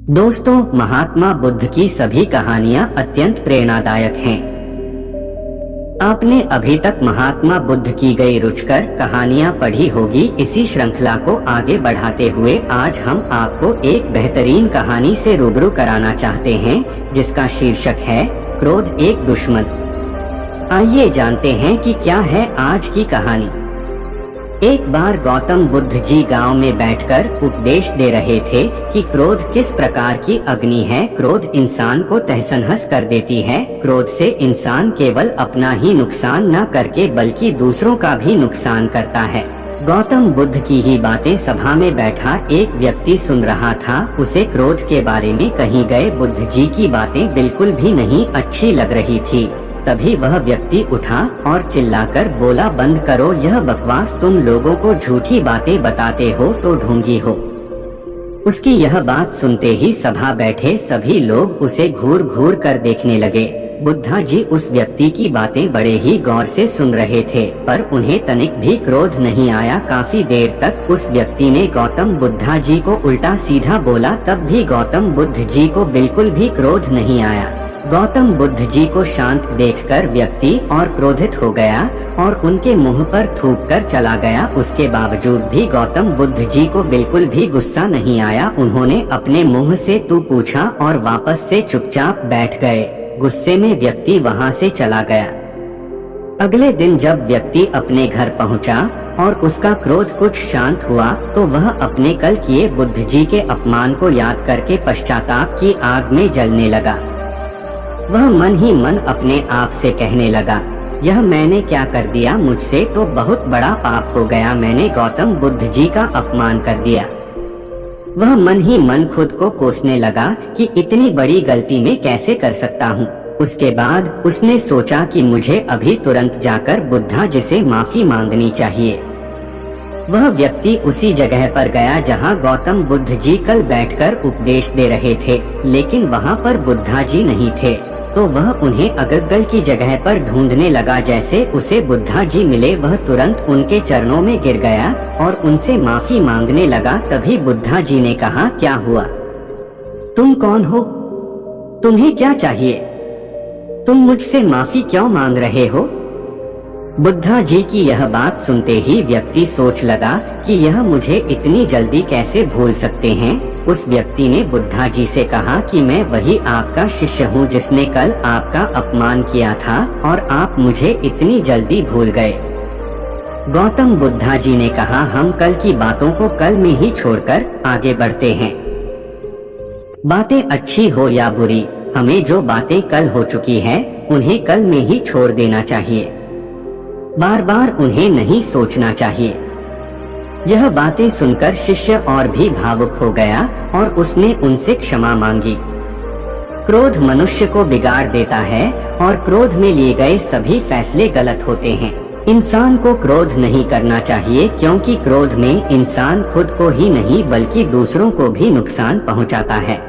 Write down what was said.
दोस्तों, महात्मा बुद्ध की सभी कहानियां अत्यंत प्रेरणादायक हैं। आपने अभी तक महात्मा बुद्ध की गई रुचिकर कहानियां पढ़ी होगी। इसी श्रृंखला को आगे बढ़ाते हुए आज हम आपको एक बेहतरीन कहानी से रूबरू कराना चाहते हैं, जिसका शीर्षक है क्रोध एक दुश्मन। आइए जानते हैं कि क्या है आज की कहानी। एक बार गौतम बुद्ध जी गांव में बैठकर उपदेश दे रहे थे कि क्रोध किस प्रकार की अग्नि है। क्रोध इंसान को तहस-नहस कर देती है। क्रोध से इंसान केवल अपना ही नुकसान न करके बल्कि दूसरों का भी नुकसान करता है। गौतम बुद्ध की ही बातें सभा में बैठा एक व्यक्ति सुन रहा था। उसे क्रोध के बारे में कही गए बुद्ध जी की बातें बिल्कुल भी नहीं अच्छी लग रही थी। तभी वह व्यक्ति उठा और चिल्लाकर बोला, बंद करो यह बकवास, तुम लोगों को झूठी बातें बताते हो तो ढोंगी हो। उसकी यह बात सुनते ही सभा बैठे सभी लोग उसे घूर घूर कर देखने लगे। बुद्धा जी उस व्यक्ति की बातें बड़े ही गौर से सुन रहे थे, पर उन्हें तनिक भी क्रोध नहीं आया। काफी देर तक उस व्यक्ति ने गौतम बुद्धा जी को उल्टा सीधा बोला, तब भी गौतम बुद्ध जी को बिल्कुल भी क्रोध नहीं आया। गौतम बुद्ध जी को शांत देखकर व्यक्ति और क्रोधित हो गया और उनके मुंह पर थूक कर चला गया। उसके बावजूद भी गौतम बुद्ध जी को बिल्कुल भी गुस्सा नहीं आया। उन्होंने अपने मुंह से तू पूछा और वापस से चुपचाप बैठ गए। गुस्से में व्यक्ति वहां से चला गया। अगले दिन जब व्यक्ति अपने घर पहुंचा और उसका क्रोध कुछ शांत हुआ, तो वह अपने कल किए बुद्ध जी के अपमान को याद करके पश्चाताप की आग में जलने लगा। वह मन ही मन अपने आप से कहने लगा, यह मैंने क्या कर दिया, मुझसे तो बहुत बड़ा पाप हो गया। मैंने गौतम बुद्ध जी का अपमान कर दिया। वह मन ही मन खुद को कोसने लगा कि इतनी बड़ी गलती मैं कैसे कर सकता हूँ। उसके बाद उसने सोचा कि मुझे अभी तुरंत जाकर बुद्धा जी से माफी मांगनी चाहिए। वह व्यक्ति उसी जगह पर गया जहाँ गौतम बुद्ध जी कल बैठकर उपदेश दे रहे थे, लेकिन वहाँ पर बुद्धा जी नहीं थे। तो वह उन्हें अगल-बगल की जगह पर ढूंढने लगा। जैसे उसे बुद्धा जी मिले, वह तुरंत उनके चरणों में गिर गया और उनसे माफी मांगने लगा। तभी बुद्धा जी ने कहा, क्या हुआ? तुम कौन हो? तुम्हें क्या चाहिए? तुम मुझसे माफी क्यों मांग रहे हो? बुद्धा जी की यह बात सुनते ही व्यक्ति सोच लगा कि यह मुझे इतनी जल्दी कैसे भूल सकते हैं। उस व्यक्ति ने बुद्धा जी से कहा कि मैं वही आपका शिष्य हूँ जिसने कल आपका अपमान किया था और आप मुझे इतनी जल्दी भूल गए। गौतम बुद्धा जी ने कहा, हम कल की बातों को कल में ही छोड़कर आगे बढ़ते हैं। बातें अच्छी हो या बुरी, हमें जो बातें कल हो चुकी है उन्हें कल में ही छोड़ देना चाहिए। बार बार उन्हें नहीं सोचना चाहिए। यह बातें सुनकर शिष्य और भी भावुक हो गया और उसने उनसे क्षमा मांगी। क्रोध मनुष्य को बिगाड़ देता है और क्रोध में लिए गए सभी फैसले गलत होते हैं। इंसान को क्रोध नहीं करना चाहिए, क्योंकि क्रोध में इंसान खुद को ही नहीं बल्कि दूसरों को भी नुकसान पहुंचाता है।